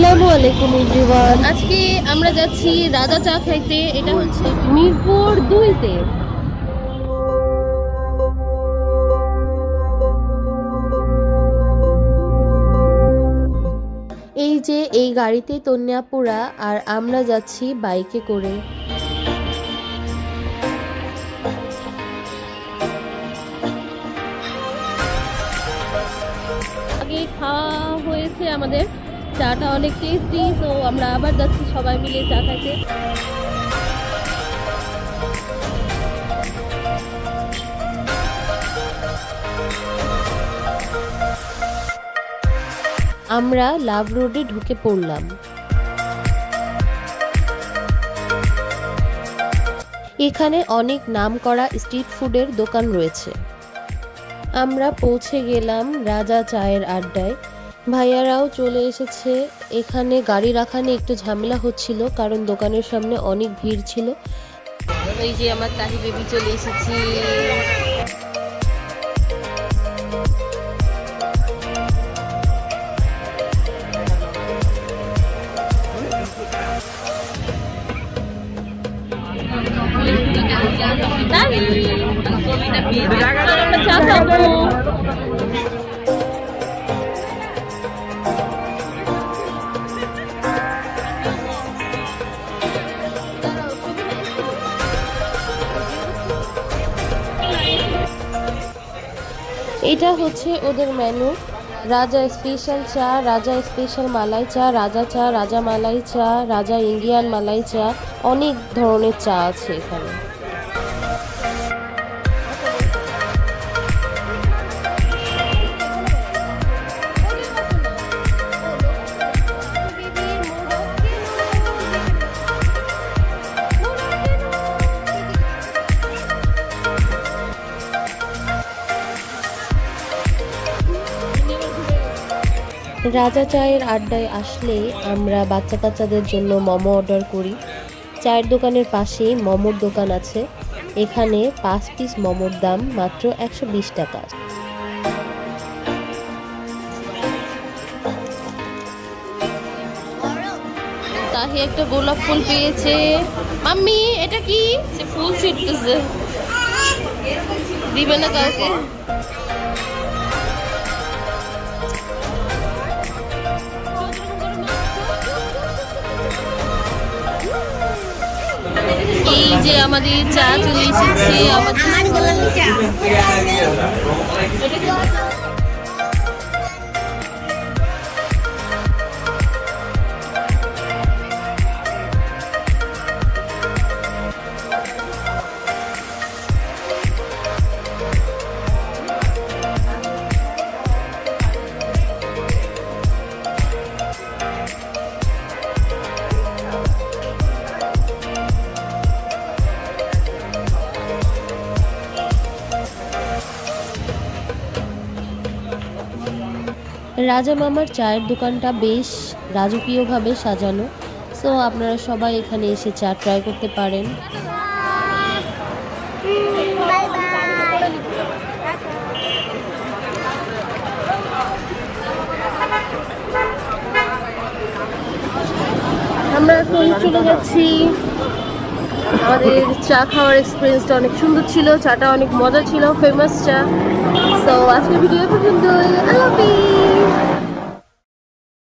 আসসালামু আলাইকুম এভরিওয়ান। আজকে আমরা যাচ্ছি রাজা চা খাইতে। এটা হচ্ছে মিরপুর 2-তে। এই যে এই গাড়িতে তন্যাপুরা আর আমরা যাচ্ছি বাইকে করে। আগে খাওয়া হয়েছে আমাদের, চাটা অনেক টেস্টি, তো আমরা আবার যাচ্ছি সবাই মিলে চা খাইতে। আমরা লাভ রোডে ঢুকে পড়লাম। এখানে অনেক নামকরা স্ট্রিট ফুডের দোকান রয়েছে। আমরা পৌঁছে গেলাম রাজা চায়ের আড্ডায়। ভাইয়ারাও চলে এসেছে। এখানে গাড়ি রাখা নিয়ে একটু ঝামেলা হচ্ছিল, কারণ দোকানের সামনে অনেক ভিড় ছিল। এই যে আমার তাহি বেবি চলে এসেছি। চা খাবো। এটা হচ্ছে ওদের মেনু। রাজা স্পেশাল চা, রাজা স্পেশাল মালাই চা, রাজা চা, রাজা মালাই চা, রাজা ইন্ডিয়ান মালাই চা, অনেক ধরনের চা আছে এখানে। রাজা চায়ের আড্ডায় আসলে আমরা বাচ্চা কাচ্চাদের জন্য মোমো অর্ডার করি। চায়ের দোকানের পাশেই মোমোর দোকান আছে। এখানে 5 পিস মোমোর দাম মাত্র 120 টাকা। তাহি একটা গোলাপ ফুল পেয়েছে। মাম্মি এটা কি? সে ফুল ছিটতেছে, দিবে না কাউকে। এই যে আমাদের চা চলে এসেছে। রাজা মামার চায়ের দোকানটা বেশ রাজকীয়ভাবে সাজানো। সো আপনারা সবাই এখানে এসে চা ট্রাই করতে পারেন। আমরা এখন চলে যাচ্ছি। আমাদের চা খাওয়ার এক্সপিরিয়েন্সটা অনেক সুন্দর ছিল, চাটা অনেক মজা ছিল, ফেমাস চা। সো আজকের ভিডিও পর্যন্ত। আল্লাহ হাফেজ।